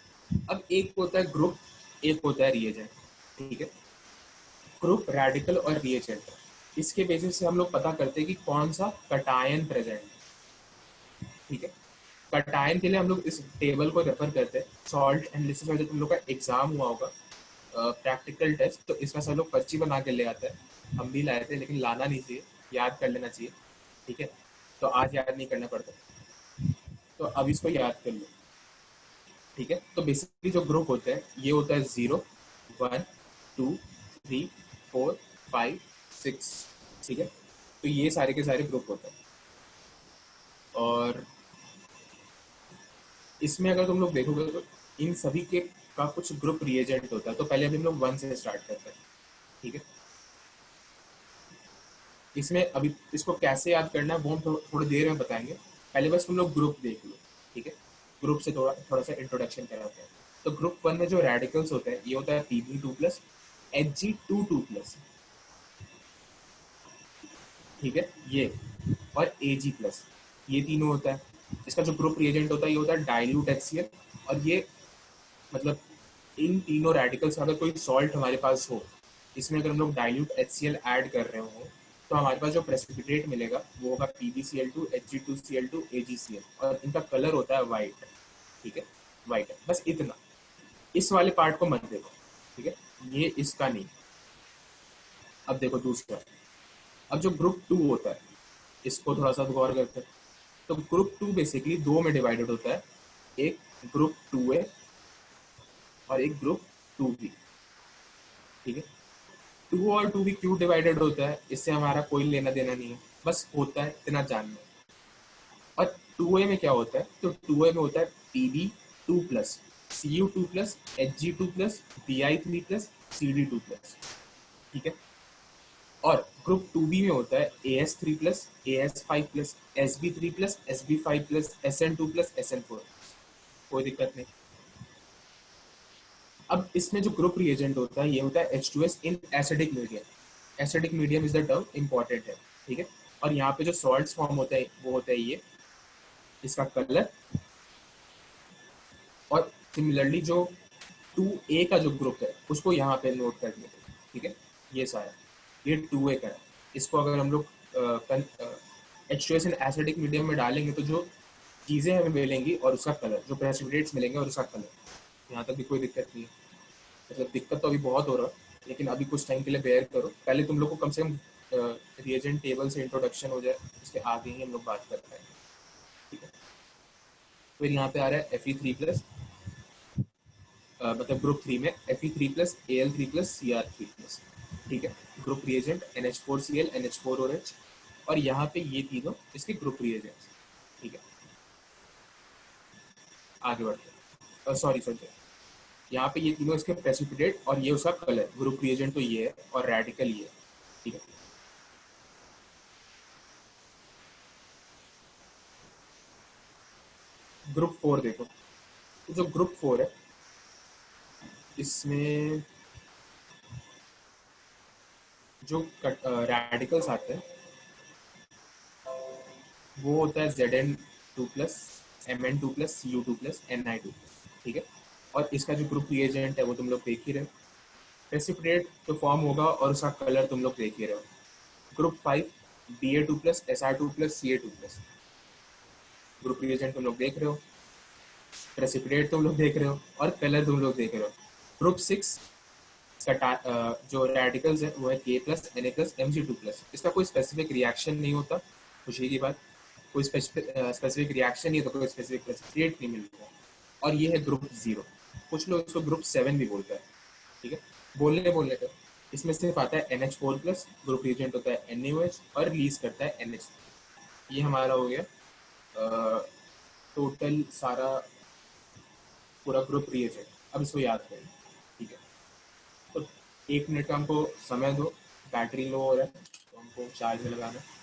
अब एक होता है ग्रुप, एक होता है रिएजेंट, ठीक है। ग्रुप, रेडिकल और रिएजेंट, इसके बेसिस से हम लोग पता करते हैं कि कौन सा कटायन प्रेजेंट है, ठीक है। कटायन के लिए हम लोग इस टेबल को रेफर करते हैं, सॉल्ट एनालिसिस में जो तुम लोग का एग्जाम हुआ होगा, प्रैक्टिकल टेस्ट, तो इसमें सब लोग पर्ची बना के ले आते हैं, हम भी लाए थे लेकिन लाना नहीं चाहिए, याद कर लेना चाहिए, ठीक है। तो आज याद नहीं करना पड़ता, तो अब इसको याद कर लो, ठीक है। तो बेसिकली जो ग्रुप होते हैं ये होता है 0, 1, 2, 3, 4, 5, 6, ठीक है। तो ये सारे के सारे ग्रुप होते हैं, और इसमें अगर तुम लोग देखोगे तो इन सभी के का कुछ ग्रुप रिएजेंट होता है। तो पहले हम लोग 1 से स्टार्ट करते हैं, ठीक है। इसमें अभी इसको कैसे याद करना है वो हम थोड़ी देर में बताएंगे, पहले बस तुम लोग ग्रुप देख लो, ठीक है। ग्रुप से थोड़ा थोड़ा सा इंट्रोडक्शन कराते हैं। तो ग्रुप 1 में जो रेडिकल्स होते हैं ये होता है Pb2+, Hg22+, ठीक है, ये, और Ag+, ये तीनों होता है। इसका जो ग्रुप रिएजेंट होता है ये होता है डाइल्यूट HCl, और ये मतलब इन तीनों रेडिकल्स का अगर कोई सॉल्ट हमारे पास हो, इसमें अगर हम लोग डाइल्यूट HCl ऐड कर रहे हो, तो हमारे पास जो प्रेसिपिटेट मिलेगा वो होगा PbCl2, Hg2Cl2, AgCl, और इनका कलर होता है वाइट, ठीक है, वाइट है, बस इतना। इस वाले पार्ट को मत देखो, ठीक है, ये इसका नहीं। अब देखो दूसरा, अब जो ग्रुप 2 होता है इसको थोड़ा सा गौर करते हैं। तो ग्रुप 2 बेसिकली दो में डिवाइडेड होता है, एक ग्रुप 2A और एक ग्रुप 2B, ठीक है। 2 और 2B क्यों डिवाइडेड होता है इससे हमारा कोई लेना देना नहीं है, बस होता है इतना जानना है। और 2A में क्या होता है, तो 2A में होता है Pb2+, Cu2+, Hg2+, Bi3+, Cd2+, ठीक है। और ग्रुप 2B में होता है AS3+, AS5+, Sb3+, Sb5+, Sn2+, Sn4, कोई दिक्कत नहीं। अब इसमें जो ग्रुप रिएजेंट होता है ये होता है H2S in acidic medium. Acidic medium is the term, important है, ठीक है। और यहाँ पे जो सॉल्ट्स फॉर्म होता है वो होता है ये, इसका कलर। और सिमिलरली जो 2A का जो ग्रुप है उसको यहाँ पे नोट कर लेते हैं, ठीक है। ये सारा, ये 2A का है। इसको अगर हम लोग H2S इन एसिडिक मीडियम में डालेंगे तो जो चीज़ें हमें मिलेंगी और उसका कलर, जो प्रेसिपिटेट्स मिलेंगे और उसका कलर, यहाँ तक भी कोई दिक्कत नहीं है। मतलब दिक्कत तो अभी बहुत हो रहा है लेकिन अभी कुछ टाइम के लिए बेयर करो, पहले तुम लोग को कम से कम रिएजेंट टेबल से इंट्रोडक्शन हो जाए, उसके आगे ही हम लोग बात कर पाएंगे, ठीक है। फिर यहाँ पे आ रहा है Fe3+, मतलब ग्रुप 3 में Fe3+, Al3+, Cr3+, ठीक है। ग्रुप रिएजेंट NH4Cl, NH4OH, और यहाँ पे ये तीनों इसके ग्रुप रिएजेंट्स, ठीक है। आगे बढ़ते हैं, सॉरी सॉरी, यहाँ पे ये तीनों इसके प्रेसिपिटेट और ये उसका कलर, ग्रुप रिएजेंट तो ये है और रेडिकल ये है, ठीक है। ग्रुप 4 देखो, तो जो ग्रुप 4 है इसमें जो रेडिकल्स आते हैं वो होता है Zn2+, Mn2+, Cu2+, Ni2+, ठीक है। और इसका जो ग्रुप रिएजेंट है वो तुम लोग देख ही रहे हो, प्रेसिपिटेट जो फॉर्म होगा और उसका कलर तुम लोग देख ही रहे हो। Group 5 Ba2+, Sr2+, Ca2+, group reagent तुम लोग देख रहे हो, प्रेसिपिटेट तुम लोग देख रहे हो और कलर तुम लोग देख रहे हो। ग्रुप 6 जो रेडिकल्स है वो है K+Na+Mg2+, इसका कोई स्पेसिफिक रिएक्शन नहीं होता, खुशी की बात, कोई स्पेसिफिक रिएक्शन नहीं, तो कोई स्पेसिफिक प्रेसिपिटेट नहीं मिलता। और ये है ग्रुप 0, कुछ लोग इसको ग्रुप 7 भी बोलते हैं, ठीक है। बोलने का इसमें सिर्फ आता है NH4+, ग्रुप रिएजेंट होता है NaOH और रिलीज करता है NH, ये हमारा हो गया टोटल सारा पूरा ग्रुप रिएजेंट। अब इसको याद करें, ठीक है? तो 1 मिनट का हमको समय दो, बैटरी लो हो रहा है तो हमको चार्ज में लगाना है।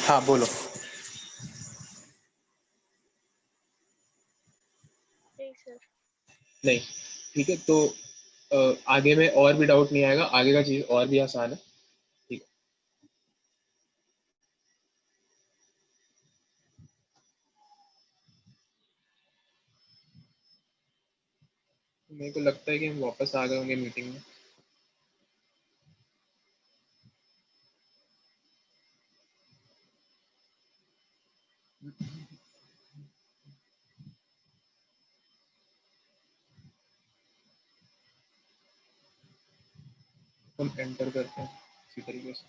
हाँ बोलो। नहीं सर। नहीं, ठीक है तो आगे में और भी डाउट नहीं आएगा, आगे का चीज़ और भी आसान है, ठीक है? मेरे को लगता है कि हम वापस आ गए होंगे मीटिंग में। हम एंटर करते हैं इसी तरीके से।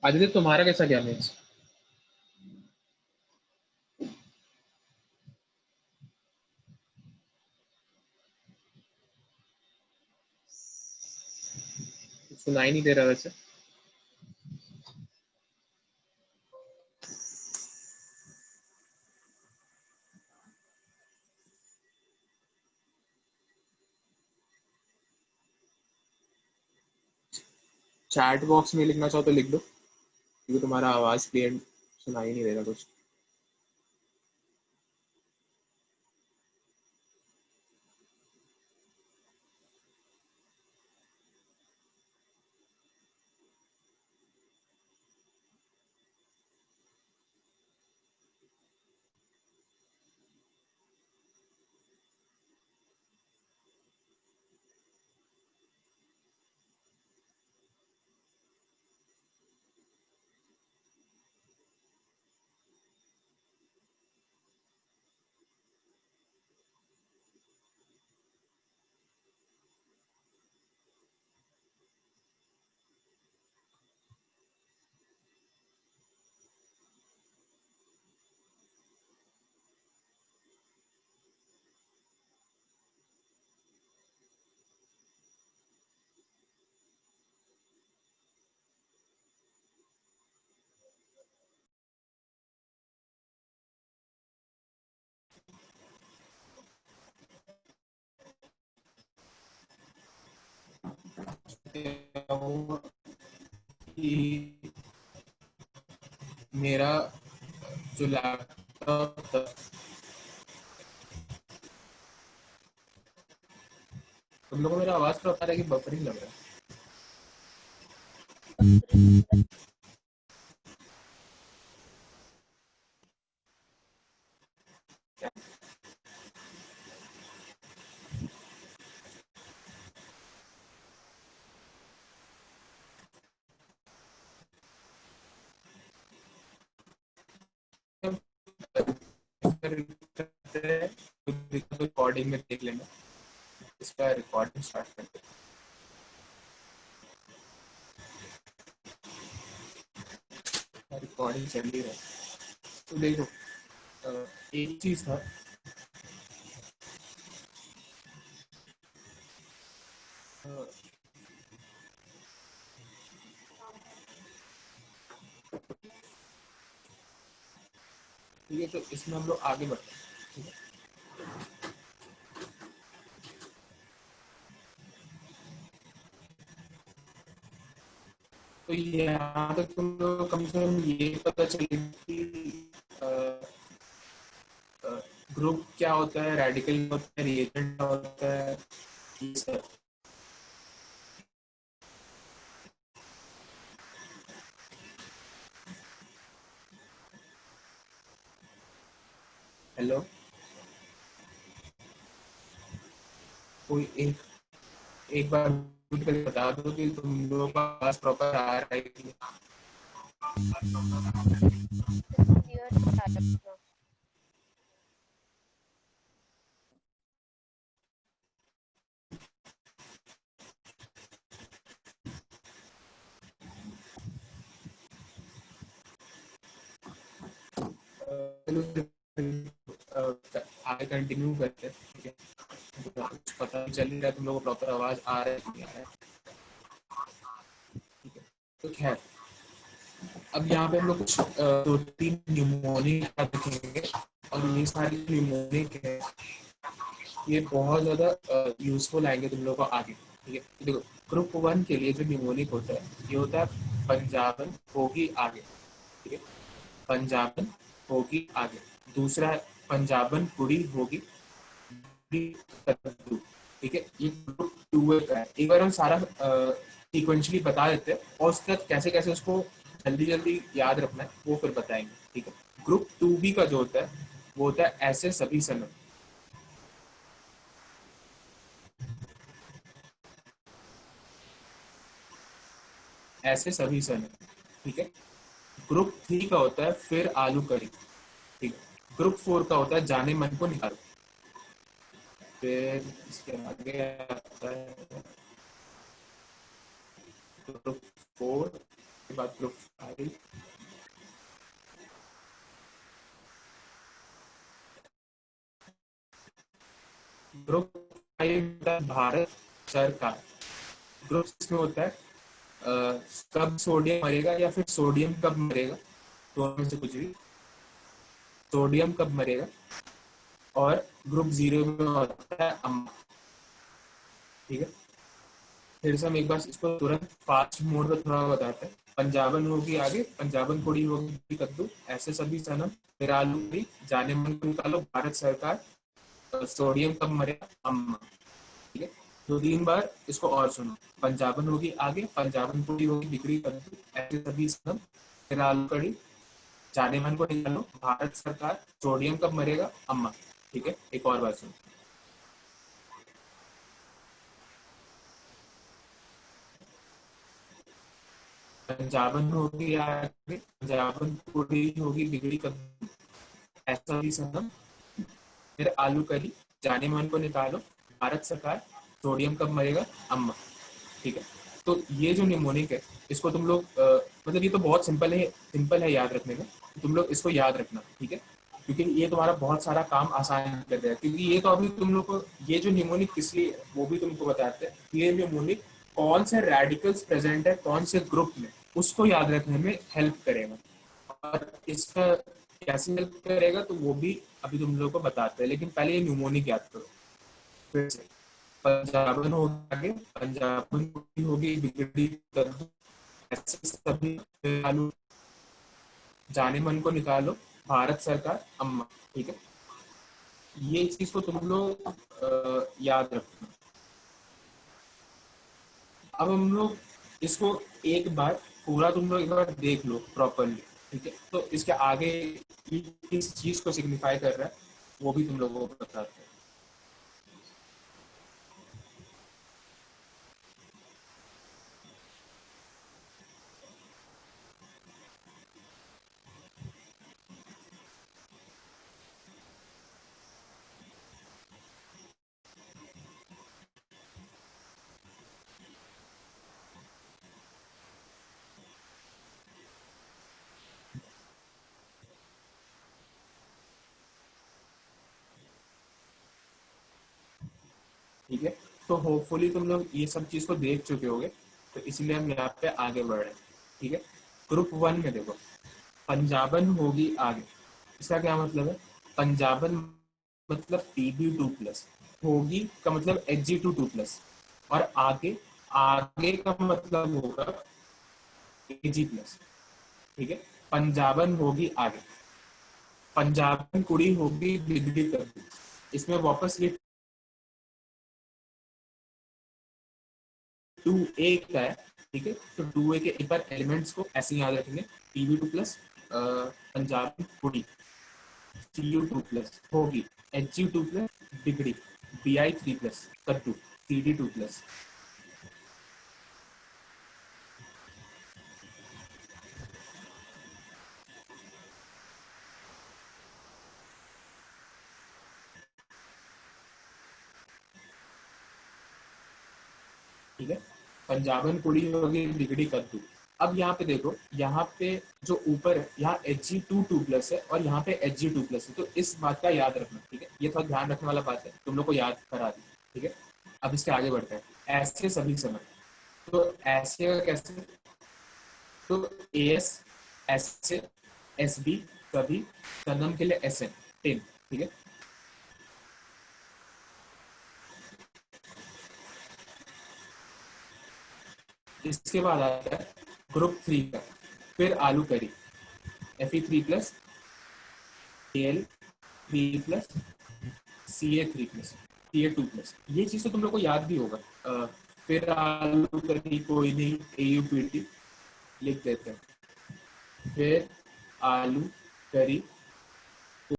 आदित्य तुम्हारा कैसा गया मीन्स? सुनाई नहीं दे रहा वैसे। चैट बॉक्स में लिखना चाहो तो लिख दो, क्योंकि तुम्हारा आवाज़ क्लियर सुनाई नहीं दे रहा कुछ। कि मेरा जो लैपटॉप था तुम लोगों को मेरा आवाज तो आ रहा है कि बफरिंग लग रहा है? रिकॉर्डिंग में देख लेना, इसका रिकॉर्डिंग स्टार्ट करते हैं। रिकॉर्डिंग चल ही रहा है तो देखो, एक चीज था, ठीक है, तो इसमें हम लोग आगे बढ़ते हैं। ठीक है, तो यहाँ तक तुम लोग कम से कम ये पता चले कि ग्रुप क्या होता है, रेडिकल क्या होता है, रिएजेंट क्या होता है, ये सब। हेलो, कोई एक एक बार म्यूट करके बता दो कि तुम लोगों का आवाज प्रॉपर आ रहा है कि नहीं। आगे कंटिन्यू करते हैं। ठीक है, कुछ पता नहीं चल रहा है तुम लोगों को प्रॉपर आवाज आ रहा है कि नहीं आ रहा है। ठीक है, तो खैर अब यहाँ पे हम लोग कुछ दो तीन न्यूमोनिक देखेंगे, और ये सारी न्यूमोनिक है, ये बहुत ज्यादा यूजफुल आएंगे तुम लोगों को आगे। ठीक है, तो देखो ग्रुप 1 के लिए जो न्यूमोनिक होता है ये होता है पंजाबन होगी आगे। ठीक है, पंजाबन होगी आगे। दूसरा है पंजाबन कुड़ी होगी कद्दू। ठीक है, ये ग्रुप 2 का है। एक बार हम सारा सीक्वेंशली बता देते हैं और उसके बाद कैसे कैसे उसको जल्दी जल्दी याद रखना है वो फिर बताएंगे। ठीक है, ग्रुप 2B का जो होता है वो होता है ऐसे सभी सनम। ऐसे सभी सनम। ठीक है, ग्रुप 3 का होता है फिर आलू करी। ठीक है, ग्रुप 4 का होता है जाने मन को निकालो। फिर इसके आगे आता है ग्रुप 4 के बाद ग्रुप 5। ग्रुप 5 भारत सरकार। ग्रुप 6 में होता है कब सोडियम मरेगा या फिर सोडियम कब मरेगा, दोनों में से कुछ भी। सोडियम कब मरेगा। और ग्रुप 0 में होता है अम्मा। ठीक है, फिर से हम एक बार इसको तुरंत फास्ट मोड में थोड़ा बताते हैं। पंजाबन होगी आगे, पंजाबन कुड़ी होगी कद्दू, ऐसे सभी सनम, फिर आलू पूरी, जाने मन को निकालो, भारत सरकार, सोडियम कब मरेगा, अम्मा। ठीक है, दो तीन बार इसको और सुनो। पंजाबन होगी आगे, पंजाबन कुड़ी होगी बिक्री कद्दू, ऐसे सभी सनम, फिर आलू कड़ी, जाने मन को निकालो, भारत सरकार, सोडियम कब मरेगा, अम्मा। ठीक है, एक और बार सुनो। पंजाबन होगी आगे, पंजाबन कुड़ी होगी बिगड़ी कद्दू, ऐसा भी सनम, फिर आलू करी, जाने मन को निकालो, भारत सरकार, सोडियम कब मरेगा, अम्मा। ठीक है, तो ये जो निमोनिक है इसको तुम लोग मतलब ये तो बहुत सिंपल है याद रखने में। तुम लोग इसको याद रखना। ठीक है, क्योंकि ये तुम्हारा बहुत सारा काम आसान कर देगा। क्योंकि ये तो अभी तुम लोग को ये जो निमोनिक किस लिए है, वो भी तुमको बताते हैं। ये निमोनिक कौन से रेडिकल्स प्रेजेंट है कौन से ग्रुप में, उसको याद रखने में हेल्प करेगा। और इसका कैसे हेल्प करेगा तो वो भी अभी तुम लोग को बताते हैं, लेकिन पहले ये न्यूमोनिक याद करो फिर से। पंजाबन होगी आगे, पंजाबन कुटी होगी बिगड़ी कद्दू, ऐसे सभी आलू, जाने मन को निकालो, भारत सरकार, अम्मा। ठीक है, ये चीज को तुम लोग याद रखना। अब हम लोग इसको एक बार पूरा तुम लोग एक बार देख लो प्रॉपरली, ठीक है? तो इसके आगे ये किस चीज को सिग्निफाई कर रहा है वो भी तुम लोगों को बताते हैं। ठीक है, तो होपफुली तुम लोग ये सब चीज को देख चुके होगे, तो इसलिए हम यहाँ पे आगे बढ़ रहे हैं। ठीक है, ग्रुप 1 में देखो, पंजाबन होगी आगे। इसका क्या मतलब है? पंजाबन मतलब Pb2+, होगी का मतलब Hg2+, और आगे, आगे का मतलब होगा Ag+। ठीक है, पंजाबन होगी आगे, पंजाबन कुड़ी होगी बिगड़ी कद्दू। इसमें वापस ये 2a का है। ठीक है, तो 2a के एक बार एलिमेंट्स को ऐसे याद रखेंगे, Pb2+, पंजाबन कुड़ी, Cu2+ होगी, Hg2+, बिगड़ी, Bi3+, कद्दू, Cd2+। ठीक है, पंजाबन कुड़ी होगी बिगड़ी कद्दू। अब यहाँ पे देखो, यहाँ पे जो ऊपर है यहाँ Hg2+ है और यहाँ पे Hg2+ है, तो इस बात का याद रखना। ठीक है, ये थोड़ा ध्यान रखने वाला बात है, तुम लोग को याद करा दी। ठीक है, अब इसके आगे बढ़ते हैं। ऐसे सभी समय, तो ऐसे का कैसे? तो एस, ऐसे, एस बी, कभी, सनम के लिए एस एन, 10। ठीक है, इसके बाद आता है ग्रुप 3 का, फिर आलू करी, Fe3+, Al3+, Ca3+, Ca2+। ये चीज तो तुम लोग को याद भी होगा। फिर आलू करी कोई नहीं, AuPT लिख देते हैं। फिर आलू करी